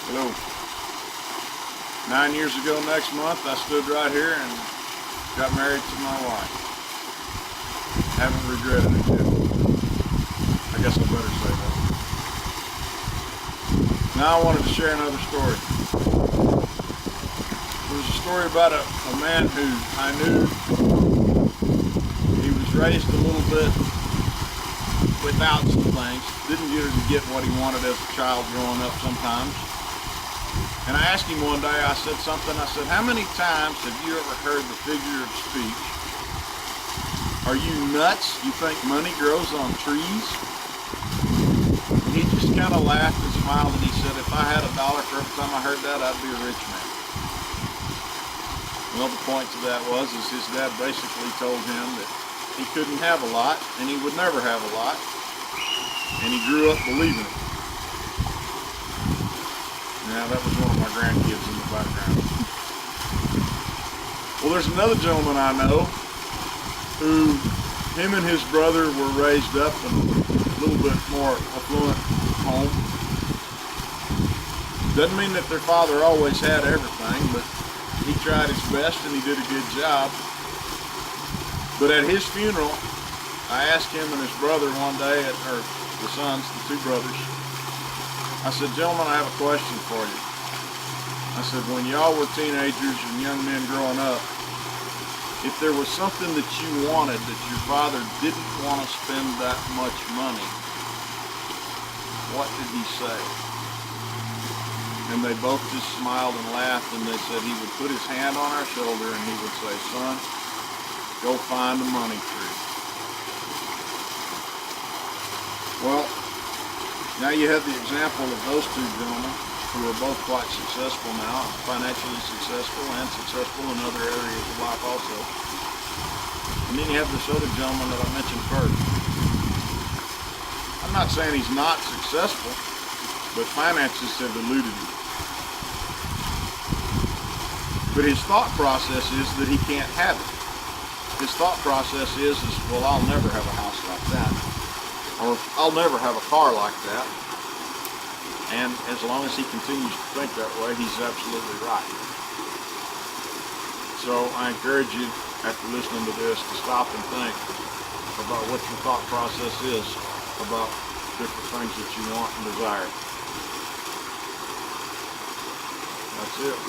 Hello. 9 years ago next month, I stood right here and got married to my wife. Haven't regretted it yet. I guess I better say that. Now I wanted to share another story. It was a story about a man who I knew. He was raised a little bit without some things. Didn't get what he wanted as a child growing up sometimes. And I asked him one day, I said, how many times have you ever heard the figure of speech? Are you nuts? You think money grows on trees? And he just kind of laughed and smiled and he said, if I had $1 for every time I heard that, I'd be a rich man. Well, the point to that was his dad basically told him that he couldn't have a lot and he would never have a lot. And he grew up believing it. Now, that was one of my grandkids in the background. Well, there's another gentleman I know who, him and his brother were raised up in a little bit more affluent home. Doesn't mean that their father always had everything, but he tried his best and he did a good job. But at his funeral, I asked him and his brother one day, or the sons, the two brothers, I said, gentlemen, I have a question for you. I said, when y'all were teenagers and young men growing up, if there was something that you wanted that your father didn't want to spend that much money, what did he say? And they both just smiled and laughed, and they said he would put his hand on our shoulder and he would say, son, go find a money tree. Well, now you have the example of those two gentlemen who are both quite successful now, financially successful and successful in other areas of life also. And then you have this other gentleman that I mentioned first. I'm not saying he's not successful, but finances have eluded him. But his thought process is that he can't have it. His thought process is well, I'll never have a house like that. Or I'll never have a car like that. And as long as he continues to think that way, he's absolutely right. So I encourage you, after listening to this, to stop and think about what your thought process is about different things that you want and desire. That's it.